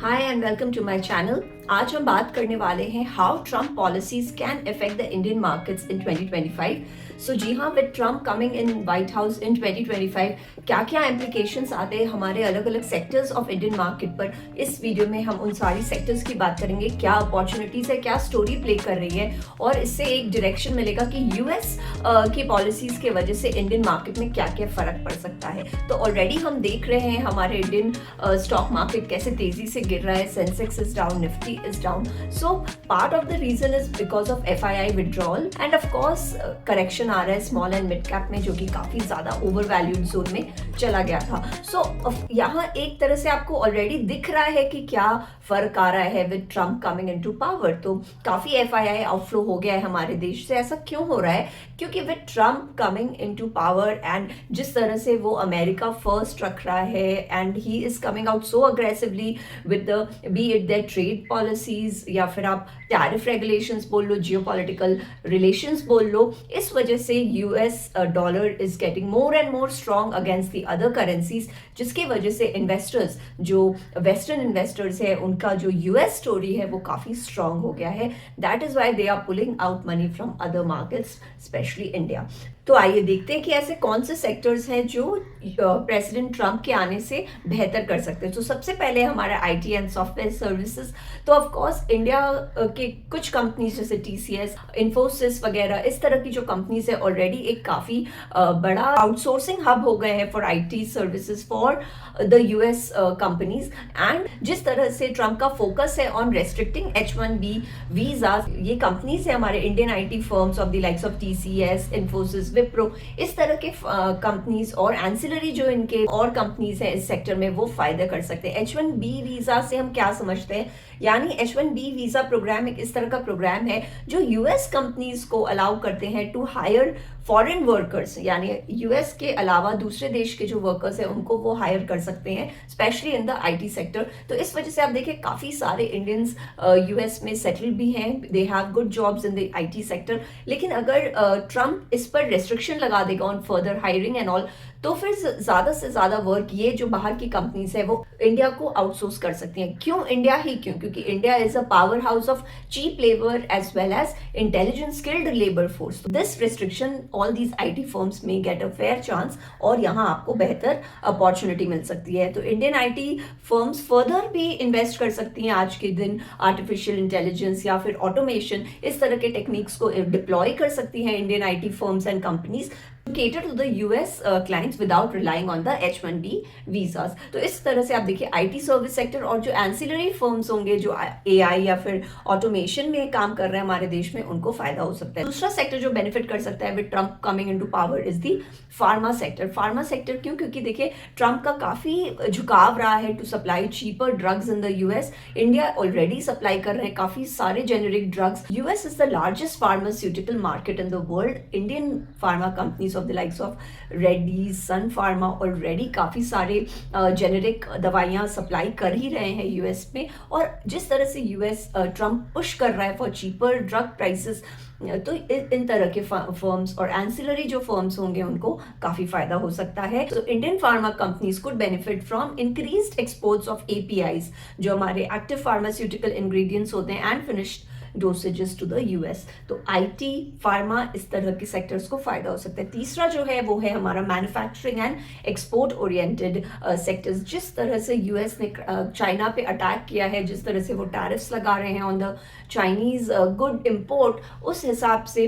Hi and welcome to my channel. आज हम बात करने वाले हैं how Trump policies can affect the Indian markets in 2025। So जी हाँ, with Trump coming in White House in 2025 क्या क्या इम्प्लीकेशंस आते हैं हमारे अलग अलग सेक्टर्स ऑफ इंडियन मार्केट पर। इस वीडियो में हम उन सारी सेक्टर्स की बात करेंगे, क्या अपॉर्चुनिटीज है, क्या स्टोरी प्ले कर रही है और इससे एक डायरेक्शन मिलेगा कि यूएस की पॉलिसीज की वजह से इंडियन मार्केट में क्या क्या फर्क पड़ सकता है। तो ऑलरेडी हम देख रहे हैं हमारे इंडियन स्टॉक मार्केट कैसे तेजी से गिर रहा है। Sensex is down, Nifty is down. So part of the reason is because of FII withdrawal and of course correction आ रहा है स्मॉल एंड मिड कैप में, जो कि काफी ज्यादा ओवर वैल्यूड जोन में चला गया था। सो यहाँ एक तरह से आपको ऑलरेडी दिख रहा है कि क्या फर्क आ रहा है with Trump coming into power. तो काफी एफआईआई आउटफ्लो हो गया है हमारे देश से। ऐसा क्यों हो रहा है? क्योंकि with Trump coming into power and जिस तरह से वो अमेरिका फर्स्ट रख रहा है and he is coming out so aggressively with the be it their trade policies या फिर आप टैरिफ रेगुलेशंस बोल लो, जियोपॉलिटिकल रिलेशंस बोल लो, इस वजह से US dollar is getting more and more strong against the other currencies, जिसकी वजह से इन्वेस्टर्स जो वेस्टर्न इन्वेस्टर्स है उनका जो यूएस स्टोरी है वो काफी स्ट्रॉन्ग हो गया है। That is why they are pulling out money from other markets, specially India. तो आइए देखते हैं कि ऐसे कौन से सेक्टर्स हैं जो प्रेसिडेंट ट्रम्प के आने से बेहतर कर सकते हैं। तो सबसे पहले हमारा आईटी एंड सॉफ्टवेयर सर्विसेज। तो ऑफ कोर्स इंडिया के कुछ कंपनीज जैसे टीसीएस, इन्फोसिस वगैरह इस तरह की जो कंपनीज है ऑलरेडी एक काफी बड़ा आउटसोर्सिंग हब हो गए हैं for IT services for the US companies. And जिस तरह से ट्रम्प का फोकस है ऑन रेस्ट्रिक्टिंग H1B वीजा, ये कंपनीज है हमारे Indian IT firms of the likes of TCS, Infosys, Wipro, इस तरह के कंपनीज और एंसिलरी जो इनके और कंपनीज हैं इस सेक्टर में वो फायदा कर सकते हैं। H1B वीजा से हम क्या समझते हैं? यानी H1B वीजा प्रोग्राम एक इस तरह का प्रोग्राम है जो यूएस कंपनीज को अलाउ करते हैं टू हायर फॉरेन वर्कर्स, यानी यूएस के अलावा दूसरे देश के जो वर्कर्स हैं उनको वो हायर कर सकते हैं, specially in the IT sector. तो इस वजह से आप देखिए काफी सारे इंडियंस यूएस में सेटल भी हैं, they have good jobs in the IT sector. लेकिन अगर ट्रम्प इस पर रेस्ट्रिक्शन लगा देगा on further hiring and all, तो फिर ज्यादा से ज्यादा वर्क ये जो बाहर की कंपनीज है वो इंडिया को आउटसोर्स कर सकती हैं। क्यों इंडिया ही क्यों? क्योंकि India is a power house of cheap labour as well as intelligent skilled labour force. This restriction all these IT firms में गेट अ फेयर चांस और यहाँ आपको बेहतर अपॉर्चुनिटी मिल सकती है। तो इंडियन आईटी फर्म्स फर्दर भी इन्वेस्ट कर सकती हैं आज के दिन आर्टिफिशियल इंटेलिजेंस या फिर ऑटोमेशन, इस तरह के टेक्निक्स को डिप्लॉय कर सकती हैं Indian IT firms and companies cater to the US clients without relying on the H1B visas। तो इस तरह से आप देखिए आईटी सर्विस सेक्टर और जो एंसिलरी फर्म्स होंगे जो एआई या फिर ऑटोमेशन में काम कर रहे हैं हमारे देश में, उनको फायदा हो सकता है। दूसरा सेक्टर जो बेनिफिट कर सकता है with Trump coming into power is the pharma sector. Pharma sector क्यों? क्योंकि देखिए ट्रम्प का काफी झुकाव रहा है to supply cheaper drugs in the US. India already supply कर रहे हैं काफी सारे generic drugs. US is the largest pharmaceutical market in the world. Indian pharma companies of the likes of Reddy's, Sun Pharma already काफी सारे generic दवाइयां supply कर ही रहे हैं यूएस में। और जिस तरह से यूएस ट्रम्प पुश कर रहा है फॉर चीपर ड्रग प्राइसेस, तो इन तरह के फर्म्स और एंसिलरी जो फर्म्स होंगे उनको काफी फायदा हो सकता है। तो Indian pharma companies could benefit from increased exports of APIs, जो हमारे एक्टिव फार्मास्यूटिकल इंग्रेडिएंट्स होते हैं, and finished dosages to the US. तो आईटी, फार्मा, इस तरह के सेक्टर्स को फायदा हो सकता है। तीसरा जो है वो है हमारा manufacturing and export oriented sectors. जिस तरह से यूएस ने चाइना पे अटैक किया है, जिस तरह से वो टैरिफ्स लगा रहे हैं on the Chinese good import, उस हिसाब से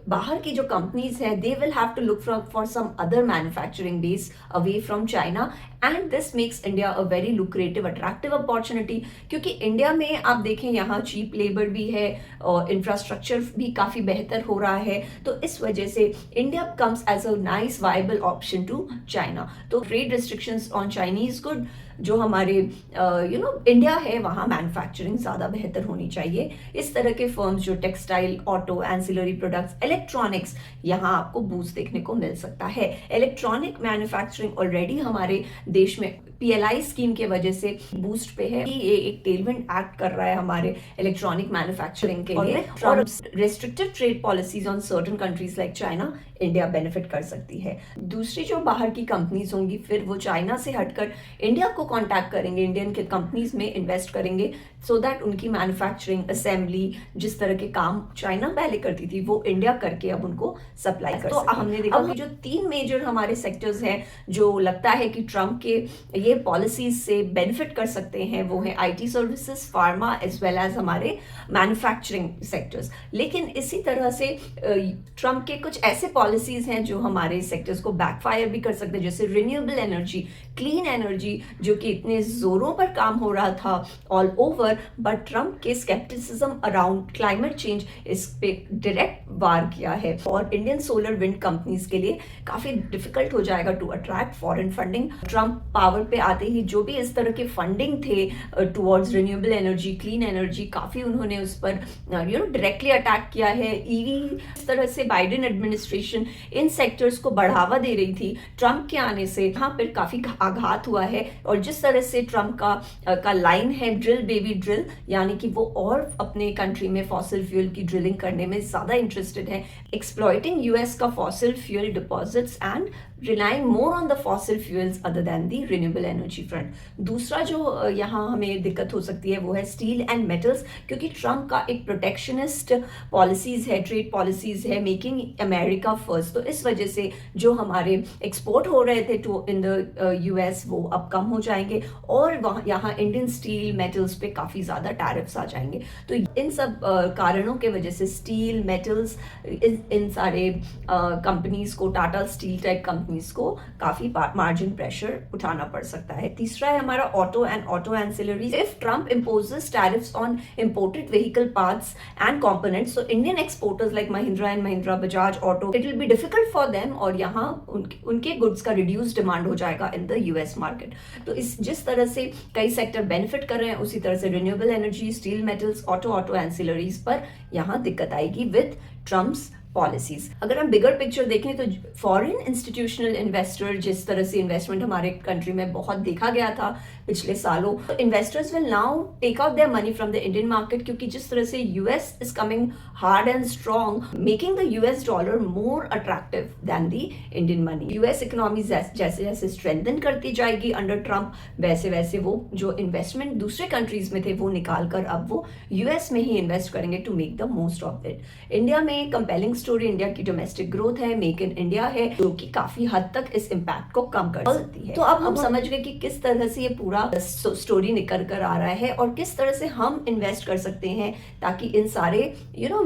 बाहर की जो कंपनीज है they will have to look for some other manufacturing base away from China, and this makes India a very lucrative attractive opportunity. क्योंकि इंडिया में आप देखें यहाँ चीप लेबर भी है और इंफ्रास्ट्रक्चर भी काफी बेहतर हो रहा है। तो इस वजह से India comes as a nice viable option to China. तो trade restrictions on Chinese good, जो हमारे इंडिया है वहाँ मैन्युफैक्चरिंग ज़्यादा बेहतर होनी चाहिए। इस तरह के फर्म्स जो textile, auto, ancillary products, electronics, यहाँ आपको बूस्ट देखने को मिल सकता है। इलेक्ट्रॉनिक मैन्युफैक्चरिंग ऑलरेडी हमारे देश में PLI स्कीम के वजह से बूस्ट पे है। ये एक टेलविंड एक्ट कर रहा है हमारे इलेक्ट्रॉनिक मैन्युफैक्चरिंग के लिए, और restrictive trade policies on certain countries like China India benefit कर सकती है। दूसरी जो बाहर की कंपनीज होंगी फिर वो चाइना से हटकर इंडिया को कांटेक्ट करेंगे, इंडियन के कंपनीज में इन्वेस्ट करेंगे, सो दैट उनकी मैन्युफैक्चरिंग, असेंबली, जिस तरह के काम चाइना पहले करती थी वो इंडिया करके अब उनको सप्लाई कर सकती है। हमने देखा कि जो 3 मेजर हमारे सेक्टर्स हैं जो लगता है कि ट्रम्प के ये पॉलिसीज से बेनिफिट कर सकते हैं, वो है IT services, pharma as well as हमारे मैन्युफैक्चरिंग सेक्टर्स। लेकिन इसी तरह से ट्रम्प के कुछ ऐसे पॉलिसीज हैं जो हमारे सेक्टर्स को बैकफायर भी कर सकते हैं, जैसे रिन्यूएबल एनर्जी, क्लीन एनर्जी, जो कि इतने जोरों पर काम हो रहा था ऑल ओवर, बट ट्रम्प के स्केप्टिसिज्म अराउंड क्लाइमेट चेंज इस पे डायरेक्ट वार किया है, और इंडियन सोलर विंड कंपनीज के लिए काफी डिफिकल्ट हो जाएगा to attract foreign funding. Trump power पे आते ही जो भी इस तरह के फंडिंग थे towards renewable energy, clean energy, काफी उन्होंने उस पर डायरेक्टली अटैक किया है। EV, इस तरह से बाइडेन एडमिनिस्ट्रेशन इन सेक्टर्स को बढ़ावा दे रही थी। ट्रम्प के आने से यहाँ पर काफी आघात हुआ है, और जिस तरह से ट्रम्प का लाइन है ड्रिल बेबी ड्रिल, यानी कि वो और अपने कंट्री में फॉसिल फ्यूल की ड्रिलिंग करने में ज्यादा इंटरेस्टेड है, एक्सप्लॉइटिंग US का fossil fuel deposits and relying more on the fossil fuels other than the renewable energy front। दूसरा जो यहाँ हमें दिक्कत हो सकती है वो है स्टील एंड मेटल्स, क्योंकि ट्रम्प का एक प्रोटेक्शनिस्ट पॉलिसीज है, ट्रेड पॉलिसीज है, मेकिंग अमेरिका फर्स्ट, तो इस वजह से जो हमारे एक्सपोर्ट हो रहे थे टू इन द US वो अब कम हो जाएंगे, और वहाँ यहाँ इंडियन स्टील मेटल्स पे काफ़ी ज़्यादा टैरिफ्स आ जाएंगे। तो इन सब कारणों के वजह से स्टील मेटल्स इन सारे कंपनीज को, टाटा स्टील टाइप कंपनीज को काफी मार्जिन प्रेशर उठाना पड़ सकता है। तीसरा है हमारा auto and auto ancillaries. If Trump imposes tariffs on imported vehicle parts and components, so Indian exporters like Mahindra and Mahindra, Bajaj auto, it will be difficult for them, और यहाँ उनके गुड्स का रिड्यूस डिमांड हो जाएगा इन द US मार्केट। तो जिस तरह से कई सेक्टर बेनिफिट कर रहे हैं, उसी तरह से renewable energy, steel metals, auto ancillaries पर यहाँ दिक्कत आएगी विद ट्रम्प्स पॉलिसीज। अगर हम बिगर पिक्चर देखें तो फॉरेन इंस्टीट्यूशनल इन्वेस्टर, जिस तरह से इन्वेस्टमेंट हमारे कंट्री में बहुत देखा गया था पिछले सालों, investors will now take out their money from the Indian market, क्योंकि जिस तरह से US is coming hard and strong, making the US dollar more attractive than the Indian money. US economy जैसे जैसे स्ट्रेंथन करती जाएगी अंडर ट्रम्प, वैसे वैसे वो जो इन्वेस्टमेंट दूसरे कंट्रीज में थे वो निकाल कर अब वो US में ही इन्वेस्ट करेंगे to make the most of it. India में कंपेलिंग स्टोरी इंडिया की डोमेस्टिक ग्रोथ है, मेक इन इंडिया है, जो कि काफी हद तक इस इम्पैक्ट को कम कर सकती है। तो अब हम समझ गए कि किस तरह से ये पूरा स्टोरी निकल कर आ रहा है, और किस तरह से हम इन्वेस्ट कर सकते हैं ताकि इन सारे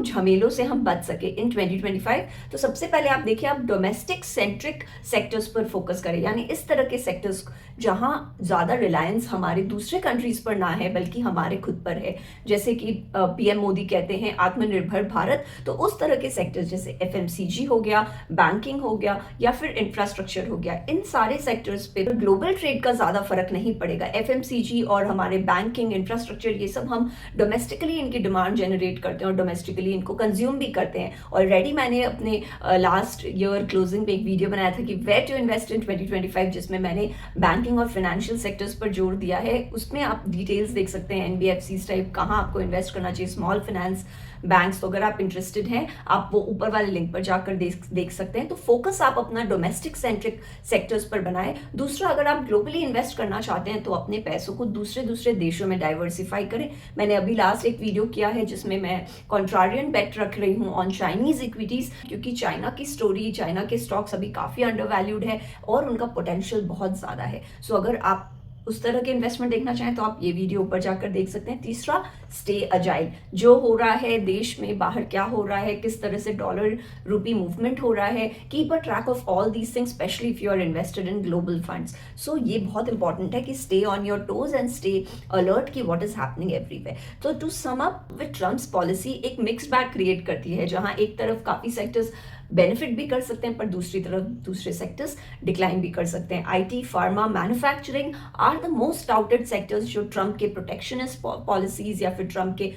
झमेलों से हम बच सके इन 2025। तो सबसे पहले आप देखिए, आप डोमेस्टिक सेंट्रिक सेक्टर्स पर फोकस करें, यानी इस तरह के सेक्टर्स जहां ज्यादा रिलायंस हमारे दूसरे कंट्रीज पर ना है बल्कि हमारे खुद पर है, जैसे कि PM मोदी कहते हैं आत्मनिर्भर भारत। तो उस तरह के सेक्टर्स जैसे FMCG हो गया, बैंकिंग हो गया, या फिर इंफ्रास्ट्रक्चर हो गया, इन सारे सेक्टर्स पे ग्लोबल ट्रेड का ज्यादा फर्क नहीं पड़ेगा। FMCG और हमारे बैंकिंग, इंफ्रास्ट्रक्चर, ये सब हम डोमेस्टिकली इनकी डिमांड जनरेट करते हैं और डोमेस्टिकली इनको कंज्यूम भी करते हैं। ऑलरेडी मैंने अपने लास्ट ईयर क्लोजिंग पे एक वीडियो बनाया था कि वेयर टू इन्वेस्ट इन 2025, जिसमें मैंने बैंकिंग और फाइनेंशियल सेक्टर्स पर जोर दिया है। उसमें आप डिटेल्स देख सकते हैं, NBFCs टाइप कहाँ आपको इन्वेस्ट करना चाहिए, स्मॉल फाइनेंस बैंक्स। तो अगर आप इंटरेस्टेड हैं, आप वो ऊपर वाले लिंक पर जाकर देख सकते हैं। तो फोकस आप अपना डोमेस्टिक सेंट्रिक सेक्टर्स पर बनाएं। दूसरा, अगर आप ग्लोबली इन्वेस्ट करना चाहते हैं तो अपने पैसों को दूसरे देशों में डाइवर्सिफाई करें। मैंने अभी लास्ट एक वीडियो किया है जिसमें मैं कॉन्ट्रारियन बेट रख रही हूँ ऑन चाइनीज इक्विटीज, क्योंकि चाइना की स्टोरी, चाइना के स्टॉक्स अभी काफी अंडरवैल्यूड है और उनका पोटेंशियल बहुत ज्यादा है। सो अगर आप उस तरह के इन्वेस्टमेंट देखना चाहें तो आप ये वीडियो ऊपर जाकर देख सकते हैं। तीसरा, स्टे अजाइल, जो हो रहा है देश में, बाहर क्या हो रहा है, किस तरह से डॉलर रूपी मूवमेंट हो रहा है, keep a track of all these things, specially if you are invested in global funds. So ये बहुत इंपॉर्टेंट है कि stay on your toes and stay alert कि व्हाट इज हैपनिंग एवरीवेयर। तो to sum up, with Trump's policy एक mixed bag create करती है, जहां एक तरफ काफी सेक्टर्स बेनिफिट भी कर सकते हैं पर दूसरी तरफ दूसरे सेक्टर्स डिक्लाइन भी कर सकते हैं। IT, pharma, manufacturing are the most doubted sectors, जो ट्रम्प के प्रोटेक्शनिस्ट पॉलिसीज या फिर ट्रम्प के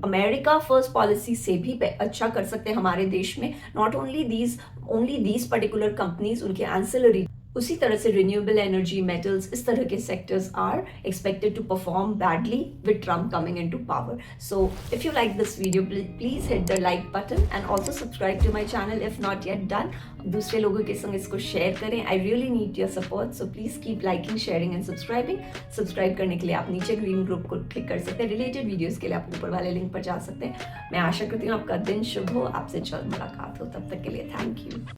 अमेरिका फर्स्ट पॉलिसी से भी अच्छा कर सकते हैं हमारे देश में। Not only these particular companies, उनके एंसिलरी उसी तरह से रिन्यूएबल एनर्जी, मेटल्स, इस तरह के sectors are expected to perform badly with Trump coming into power. So if you like this video, please hit the like button and also subscribe to my channel if not yet done. दूसरे लोगों के संग इसको share करें. I really need your support, so please keep liking, sharing and subscribing. Subscribe करने के लिए आप नीचे ग्रीन ग्रुप को क्लिक कर सकते हैं. रिलेटेड वीडियोस के लिए आप ऊपर वाले लिंक पर जा सकते हैं. मैं आशा करती हूँ आपका दिन शुभ हो, आपसे जल्द मुलाकात हो. तब तक के लिए थैंक यू.